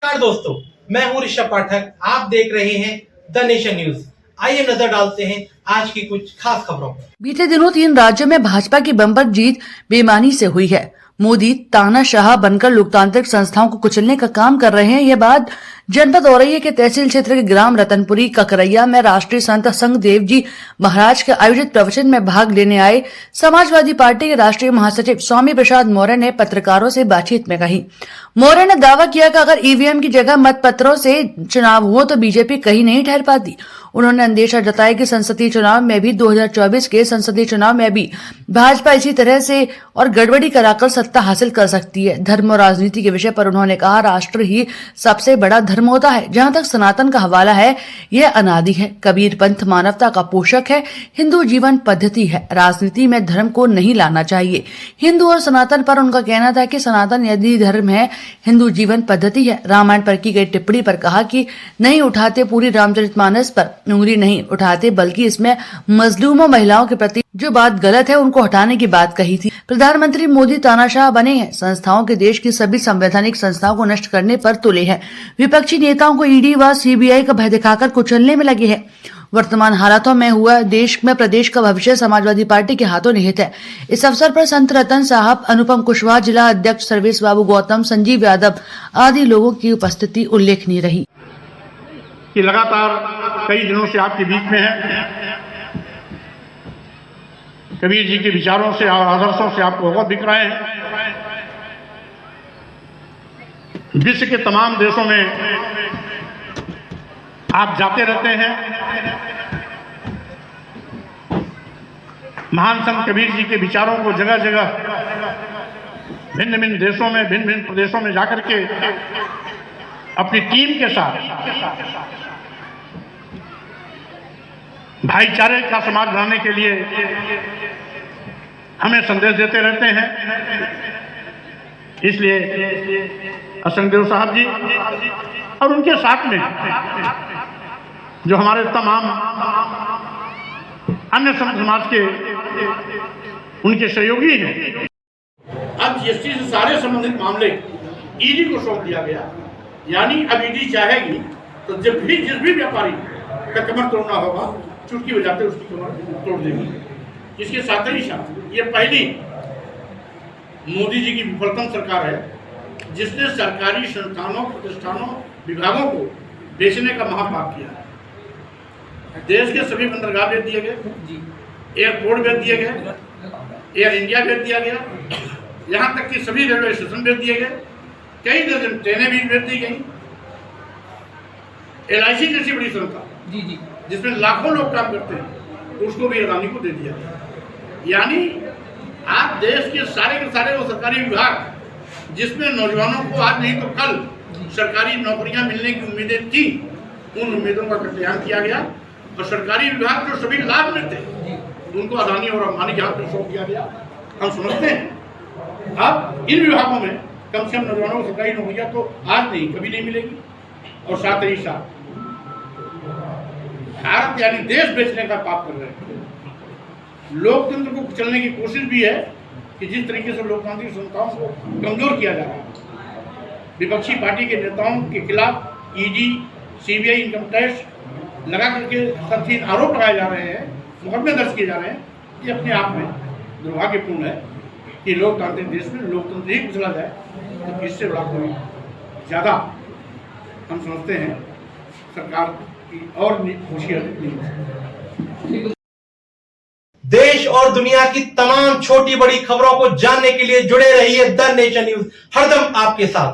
नमस्कार दोस्तों, मैं हूं ऋषभ पाठक। आप देख रहे हैं द नेशन न्यूज। आइए नजर डालते हैं आज की कुछ खास खबरों पर। बीते दिनों 3 राज्यों में भाजपा की बम्पर जीत बेईमानी से हुई है। मोदी तानाशाह बनकर लोकतांत्रिक संस्थाओं को कुचलने का काम कर रहे हैं। यह बात जनपद औरैया के तहसील क्षेत्र के ग्राम रतनपुरी ककरैया में राष्ट्रीय संत संघदेव जी महाराज के आयोजित प्रवचन में भाग लेने आए समाजवादी पार्टी के राष्ट्रीय महासचिव स्वामी प्रसाद मौर्य ने पत्रकारों से बातचीत में कही। मौर्य ने दावा किया कि अगर ईवीएम की जगह मतपत्रों से चुनाव हो तो बीजेपी कहीं नहीं ठहर पाती। उन्होंने अंदेशा जताया कि संसदीय चुनाव में भी 2024 के संसदीय चुनाव में भी भाजपा इसी तरह से और गड़बड़ी कराकर सत्ता हासिल कर सकती है। धर्म और राजनीति के विषय पर उन्होंने कहा, राष्ट्र ही सबसे बड़ा धर्म होता है। जहां तक सनातन का हवाला है, यह अनादि है। कबीर पंथ मानवता का पोषक है। हिंदू जीवन पद्धति है। राजनीति में धर्म को नहीं लाना चाहिए। हिंदू और सनातन पर उनका कहना था कि सनातन यदि धर्म है, हिंदू जीवन पद्धति है। रामायण पर की गई टिप्पणी पर कहा कि नहीं उठाते पूरी रामचरितमानस पर उंगली नहीं उठाते, बल्कि इसमें मजलूमों महिलाओं के प्रति जो बात गलत है उनको हटाने की बात कही थी। प्रधानमंत्री मोदी तानाशाह बने हैं। संस्थाओं के देश की सभी संवैधानिक संस्थाओं को नष्ट करने पर तुले हैं। विपक्षी नेताओं को ईडी व सीबीआई का भय दिखाकर कुचलने में लगे हैं। वर्तमान हालातों में हुआ देश में प्रदेश का भविष्य समाजवादी पार्टी के हाथों निहित है। इस अवसर पर संत रतन साहब, अनुपम कुशवाहा, जिला अध्यक्ष सर्वेश बाबू गौतम, संजीव यादव आदि लोगों की उपस्थिति उल्लेखनीय रही। कि लगातार कई दिनों से आपके बीच में है, कबीर जी के विचारों से और आदर्शों से आपको अवगत दिख रहे हैं। विश्व के तमाम देशों में आप जाते रहते हैं। महान संत कबीर जी के विचारों को जगह जगह भिन्न भिन्न देशों में, भिन्न भिन्न प्रदेशों में जाकर के अपनी टीम के साथ भाईचारे का समाज बनाने के लिए हमें संदेश देते रहते हैं। इसलिए संघदेव साहब जी और उनके साथ में जो हमारे तमाम अन्य संत समाज के उनके सहयोगी हैं, अब जीएसटी से सारे संबंधित मामले ईडी को सौंप दिया गया। यानी अब ईडी चाहेगी तो जब भी जिस भी व्यापारी का कमर तोड़ना होगा, चुटकी बजाते उसकी कमर तोड़ देगी। इसके साथ ही साथ ये पहली मोदी जी की विफलतम सरकार है जिसने सरकारी संस्थानों, प्रतिष्ठानों, विभागों को बेचने का महापाप किया। देश के सभी बंदरगाह बेच दिए गए, एयरपोर्ट बेच दिए गए, एयर इंडिया बेच दिया गया, यहाँ तक कि सभी रेलवे स्टेशन बेच दिए गए, कई दर्जन ट्रेनें भी बेच दी गई। LIC जैसी बड़ी संस्था जिसमें लाखों लोग काम करते हैं, उसको भी अदानी को दे दिया। यानी आज देश के सारे वो सरकारी विभाग जिसमें नौजवानों को आज नहीं तो कल सरकारी नौकरियां मिलने की उम्मीदें थी, उन उम्मीदों का कत्लेआम किया गया और सरकारी विभाग जो सभी लाभ में थे उनको अदानी और अंबानी के हाथ में सौंप दिया गया। हम समझते हैं अब इन विभागों में कम से कम नौजवानों को सरकारी नौकरियां तो आज नहीं, कभी नहीं मिलेगी। और साथ ही साथ भारत यानी देश बेचने का पाप कर रहे हैं। लोकतंत्र को कुचलने की कोशिश भी है कि जिस तरीके से लोकतांत्रिक संस्थाओं को कमजोर किया जा रहा है। विपक्षी पार्टी के नेताओं के खिलाफ ईडी, सीबीआई, इनकम टैक्स लगा करके कथित आरोप लगाए जा रहे हैं, मुकदमे दर्ज किए जा रहे हैं। ये अपने आप में दुर्भाग्यपूर्ण है कि लोकतांत्रिक देश में लोकतंत्र ही कुचला जाए, तो इससे बड़ा कोई ज़्यादा हम समझते हैं सरकार की और होशियारी नहीं। देश और दुनिया की तमाम छोटी बड़ी खबरों को जानने के लिए जुड़े रहिए द नेशन न्यूज, हरदम आपके साथ।